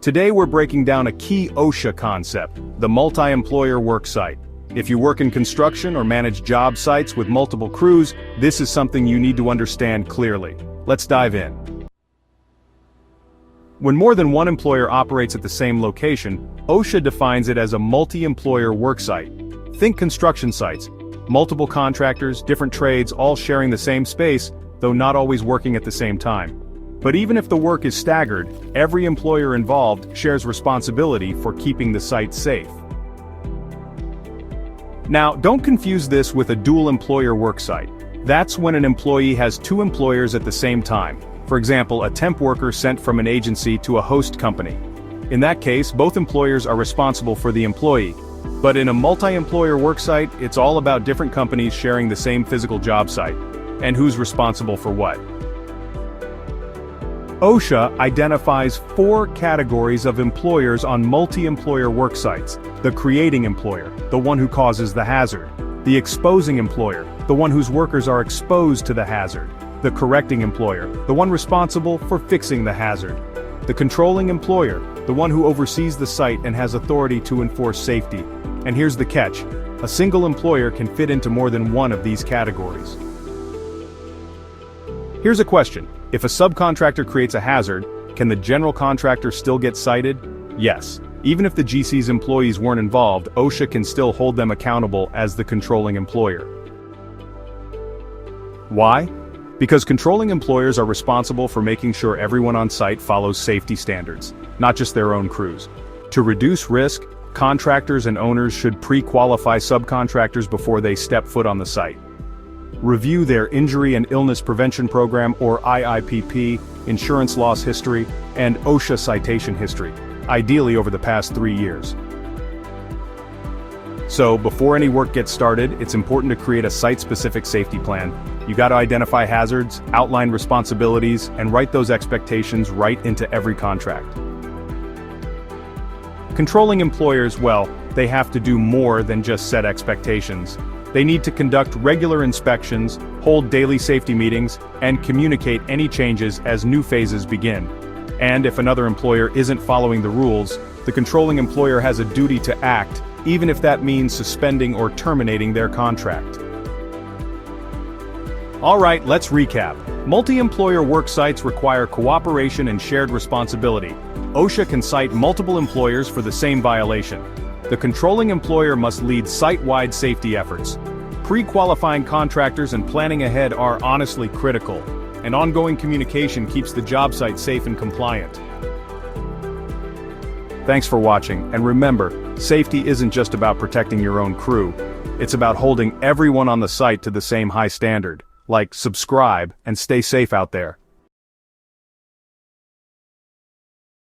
Today we're breaking down a key OSHA concept, the multi-employer worksite. If you work in construction or manage job sites with multiple crews, this is something you need to understand clearly. Let's dive in. When more than one employer operates at the same location, OSHA defines it as a multi-employer worksite. Think construction sites. Multiple contractors, different trades, all sharing the same space, though not always working at the same time. But even if the work is staggered, every employer involved shares responsibility for keeping the site safe. Now, don't confuse this with a dual-employer worksite. That's when an employee has two employers at the same time. For example, a temp worker sent from an agency to a host company. In that case, both employers are responsible for the employee. But in a multi-employer worksite, it's all about different companies sharing the same physical job site. And who's responsible for what? OSHA identifies 4 categories of employers on multi-employer worksites: the creating employer, the one who causes the hazard; the exposing employer, the one whose workers are exposed to the hazard; the correcting employer, the one responsible for fixing the hazard; the controlling employer, the one who oversees the site and has authority to enforce safety. And here's the catch: a single employer can fit into more than one of these categories. Here's a question. If a subcontractor creates a hazard, can the general contractor still get cited? Yes. Even if the GC's employees weren't involved, OSHA can still hold them accountable as the controlling employer. Why? Because controlling employers are responsible for making sure everyone on site follows safety standards, not just their own crews. To reduce risk, contractors and owners should pre-qualify subcontractors before they step foot on the site. Review their Injury and Illness Prevention Program or IIPP, insurance loss history, and OSHA citation history, ideally over the past 3 years. So, before any work gets started, it's important to create a site-specific safety plan. You gotta identify hazards, outline responsibilities, and write those expectations right into every contract. Controlling employers, well, they have to do more than just set expectations. They need to conduct regular inspections, hold daily safety meetings, and communicate any changes as new phases begin. And if another employer isn't following the rules, the controlling employer has a duty to act, even if that means suspending or terminating their contract. Alright, let's recap. Multi-employer work sites require cooperation and shared responsibility. OSHA can cite multiple employers for the same violation. The controlling employer must lead site-wide safety efforts. Pre-qualifying contractors and planning ahead are honestly critical, and ongoing communication keeps the job site safe and compliant. Thanks for watching, and remember, safety isn't just about protecting your own crew. It's about holding everyone on the site to the same high standard. Like, subscribe, and stay safe out there.